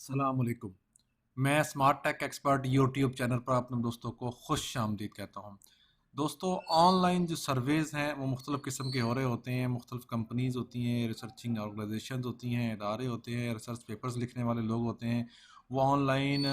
अस्सलाम वालेकुम। मैं smart tech expert YouTube channel पर अपने दोस्तों को खुश आमदीद कहता हूँ। दोस्तों, ऑनलाइन जो सर्वेज़ हैं वो मुख्तलिफ़ किस्म के हो रहे होते हैं। मुख्तलिफ़ कंपनीज़ होती हैं, रिसर्चिंग ऑर्गेनाइजेशंस होती हैं, इदारे होते हैं, रिसर्च पेपर्स लिखने वाले लोग होते हैं। वो ऑनलाइन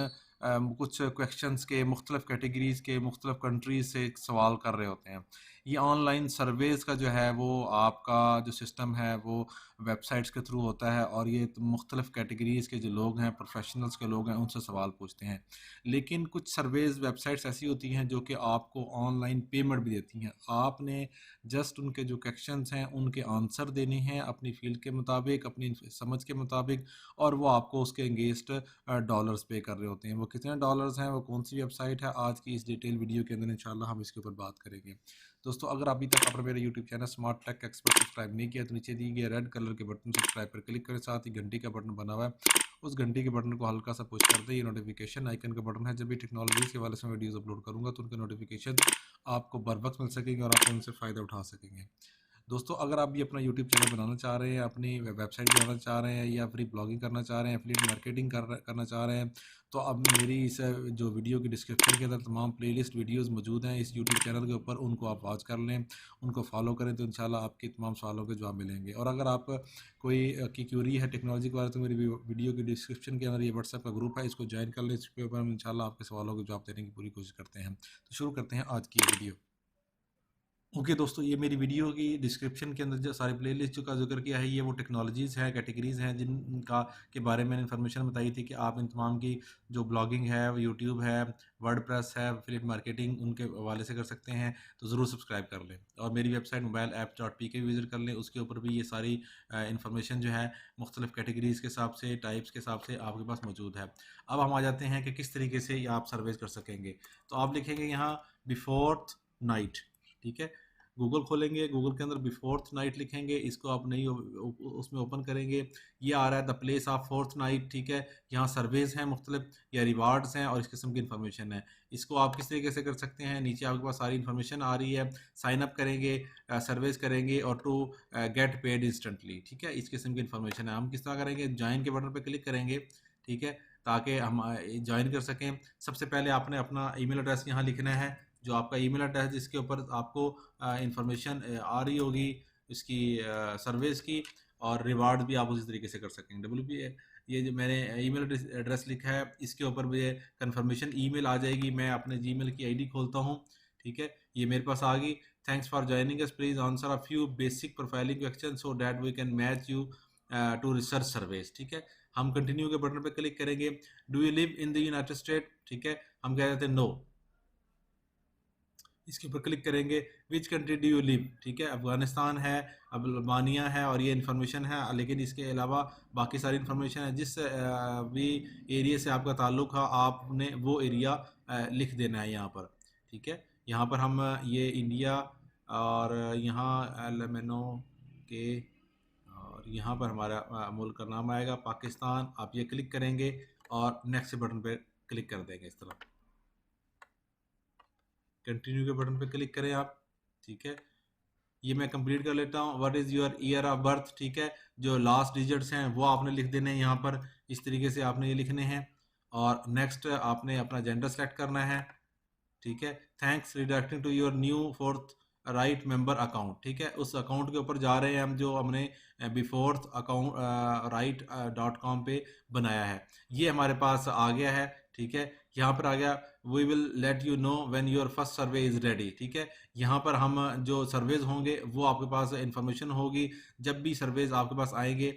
कुछ क्वेश्चंस के मुख्तलिफ़ कैटेगरीज़ के मुख्तलिफ़ कंट्रीज़ से सवाल कर रहे होते हैं। ये ऑनलाइन सर्वेज़ का जो है वो आपका जो सिस्टम है वो वेबसाइट्स के थ्रू होता है, और ये मुख्तलिफ़ कैटेगरीज़ के जो लोग हैं, प्रोफेशनल्स के लोग हैं, उनसे सवाल पूछते हैं। लेकिन कुछ सर्वेज़ वेबसाइट्स ऐसी होती हैं जो कि आपको ऑनलाइन पेमेंट भी देती हैं। आपने जस्ट उनके जो क्वेश्चंस हैं उनके आंसर देने हैं अपनी फ़ील्ड के मुताबिक, अपनी समझ के मुताबिक, और वो आपको उसके अगेंस्ट डॉलर्स पे कर रहे होते हैं। वो कितने डॉलर्स हैं, वो कौन-सी वेबसाइट है, आज की इस डिटेल वीडियो के अंदर इंशाल्लाह हम इसके ऊपर बात करेंगे। दोस्तों, अगर अभी तक आपने मेरे YouTube channel smart tech expert subscribe नहीं किया तो नीचे दिए गए रेड कलर के बटन सब्सक्राइब पर क्लिक करें, साथ ही घंटी का बटन बना हुआ है, उस घंटी के बटन को हल्का सा पुश कर दें। ये नोटिफिकेशन आइकन का बटन है। जब भी टेक्नोलॉजी के वाले से मैं वीडियोस अपलोड करूंगा तो उनके नोटिफिकेशन आपको बर वक्त मिल सकेंगे और आप उनसे फ़ायदा उठा सकेंगे। दोस्तों, अगर आप भी अपना यूट्यूब चैनल बनाना चाह रहे हैं, अपनी वेबसाइट बनाना चाह रहे हैं, या फ्री ब्लॉगिंग करना चाह रहे हैं, एफिलिएट मार्केटिंग करना चाह रहे हैं, तो अब मेरी इस जो वीडियो की डिस्क्रिप्शन के अंदर तमाम प्लेलिस्ट वीडियोस मौजूद हैं इस यूट्यूब चैनल के ऊपर। उनको आप वॉच कर लें, उनको फॉलो करें, तो इंशाल्लाह आपके तमाम सवालों के जवाब मिलेंगे। और अगर आप कोई की क्यूरी है टेक्नोलॉजी के बारे में, तो मेरी वीडियो की डिस्क्रिप्शन के अंदर ये व्हाट्सएप का ग्रुप है, इसको ज्वाइन कर लें। इसके ऊपर हम इंशाल्लाह आपके सवालों के जवाब देने की पूरी कोशिश करते हैं। तो शुरू करते हैं आज की ये वीडियो। ओके दोस्तों, ये मेरी वीडियो की डिस्क्रिप्शन के अंदर जो सारी प्लेलिस्ट का जिक्र किया है, ये वो टेक्नोलॉजीज़ हैं, कैटेगरीज़ हैं जिनका के बारे में मैंने इन्फॉर्मेशन बताई थी कि आप इन तमाम की जो ब्लॉगिंग है, यूट्यूब है, वर्डप्रेस है, एफिलिएट मार्केटिंग, उनके हवाले से कर सकते हैं। तो ज़रूर सब्सक्राइब कर लें और मेरी वेबसाइट मोबाइल ऐप .pk भी विज़िट कर लें। उसके ऊपर भी ये सारी इन्फॉर्मेशन जो है मुख्तलिफ़ कैटेगरीज़ के हिसाब से, टाइप्स के हिसाब से आपके पास मौजूद है। अब हम आ जाते हैं कि किस तरीके से ये आप सर्वेज कर सकेंगे। तो आप लिखेंगे यहाँ बिफोर नाइट, ठीक है। गूगल खोलेंगे, गूगल के अंदर बिफोर्थ नाइट लिखेंगे, इसको आप नहीं उसमें ओपन करेंगे। ये आ रहा है the place of fourth night, ठीक है। यहाँ सर्वेज हैं मुख्तलिफ, या रिवार्ड्स हैं और इस किस्म की इन्फॉर्मेशन है। इसको आप किस तरीके से कर सकते हैं, नीचे आपके पास सारी इन्फॉर्मेशन आ रही है। साइन अप करेंगे, सर्वेज करेंगे, और टू गेट पेड इंस्टेंटली, ठीक है। इस किस्म की इन्फॉर्मेशन है। हम किस तरह करेंगे, ज्वाइन के बटन पर क्लिक करेंगे, ठीक है, ताकि हम ज्वाइन कर सकें। सबसे पहले आपने अपना ईमेल एड्रेस यहाँ लिखना है, जो आपका ईमेल एड्रेस जिसके ऊपर आपको इंफॉर्मेशन आ रही होगी इसकी सर्विस की, और रिवार्ड भी आप उसी तरीके से कर सकेंगे। WP ये जो मैंने ईमेल एड्रेस लिखा है, इसके ऊपर मुझे कंफर्मेशन ईमेल आ जाएगी। मैं अपने जीमेल की आईडी खोलता हूँ, ठीक है। ये मेरे पास आ गई। Thanks for joining us, please answer a few basic profiling question so that we can match you to research service, ठीक है। हम कंटिन्यू के बटन पर क्लिक करेंगे। Do you live in the United State, ठीक है। हम कह देते हैं नो, इसके ऊपर क्लिक करेंगे। Which country do you live, ठीक है। अफगानिस्तान है, अल्बानिया है, और ये इन्फॉर्मेशन है। लेकिन इसके अलावा बाकी सारी इन्फॉर्मेशन है। जिस भी एरिया से आपका ताल्लुक है, आपने वो एरिया लिख देना है यहाँ पर, ठीक है। यहाँ पर हम ये इंडिया, और यहाँ LMNO के, और यहाँ पर हमारा मुल्क का नाम आएगा पाकिस्तान। आप ये क्लिक करेंगे और नेक्स्ट बटन पे क्लिक कर देंगे। इस तरह कंटिन्यू के बटन पे क्लिक करें आप, ठीक है। ये मैं कंप्लीट कर लेता हूँ। What is your year of birth, ठीक है। जो लास्ट डिजिट्स हैं वो आपने लिख देने हैं यहाँ पर, इस तरीके से आपने ये लिखने हैं। और नेक्स्ट आपने अपना जेंडर सेलेक्ट करना है, ठीक है। Thanks redirecting to your new forthright member account, ठीक है। उस अकाउंट के ऊपर जा रहे हैं हम जो हमने बिफोर अकाउंट right.com पे बनाया है। ये हमारे पास आ गया है, ठीक है। यहाँ पर आ गया we will let you know when your first survey is ready, ठीक है। यहाँ पर हम जो सर्वेज होंगे वो आपके पास इंफॉर्मेशन होगी। जब भी सर्वेज आपके पास आएंगे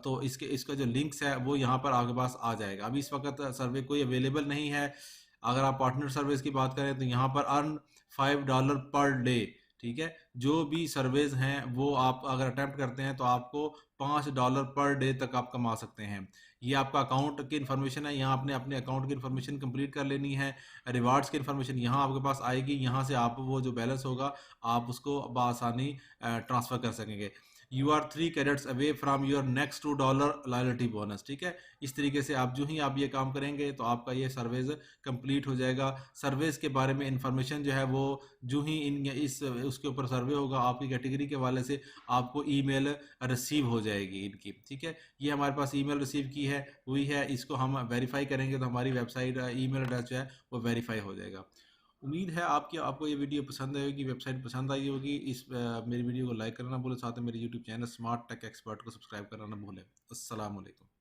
तो इसका जो लिंक्स है वो यहाँ पर आपके पास आ जाएगा। अभी इस वक्त सर्वे कोई अवेलेबल नहीं है। अगर आप पार्टनर सर्विस की बात करें तो यहाँ पर अर्न $5 पर डे, ठीक है। जो भी सर्वेज हैं वो आप अगर अटेम्प्ट करते हैं तो आपको $5 पर डे तक आप कमा सकते हैं। ये आपका अकाउंट की इन्फॉर्मेशन है। यहाँ आपने अपने अकाउंट की इन्फॉर्मेशन कंप्लीट कर लेनी है। रिवार्ड्स की इन्फॉर्मेशन यहाँ आपके पास आएगी। यहाँ से आप वो जो बैलेंस होगा आप उसको बआसानी ट्रांसफ़र कर सकेंगे। You are 3 carats away from your next $2 loyalty bonus. ठीक है, इस तरीके से आप जो ही आप ये काम करेंगे तो आपका ये सर्विस कंप्लीट हो जाएगा। सर्विस के बारे में इंफॉर्मेशन जो है वो जो ही इन इस उसके ऊपर सर्वे होगा आपकी कैटेगरी के वाले से आपको ईमेल रिसीव हो जाएगी इनकी। ठीक है, ये हमारे पास ईमेल रिसीव की है हुई है, इसको हम वेरीफाई करेंगे तो हमारी वेबसाइट ईमेल एड्रेस जो है वो वेरीफाई हो जाएगा। उम्मीद है आपको ये वीडियो पसंद आई होगी, वेबसाइट पसंद आई होगी। मेरी वीडियो को लाइक करना ना भूलें, साथ में मेरे YouTube channel smart tech expert को सब्सक्राइब करना ना भूलें। अस्सलाम वालेकुम।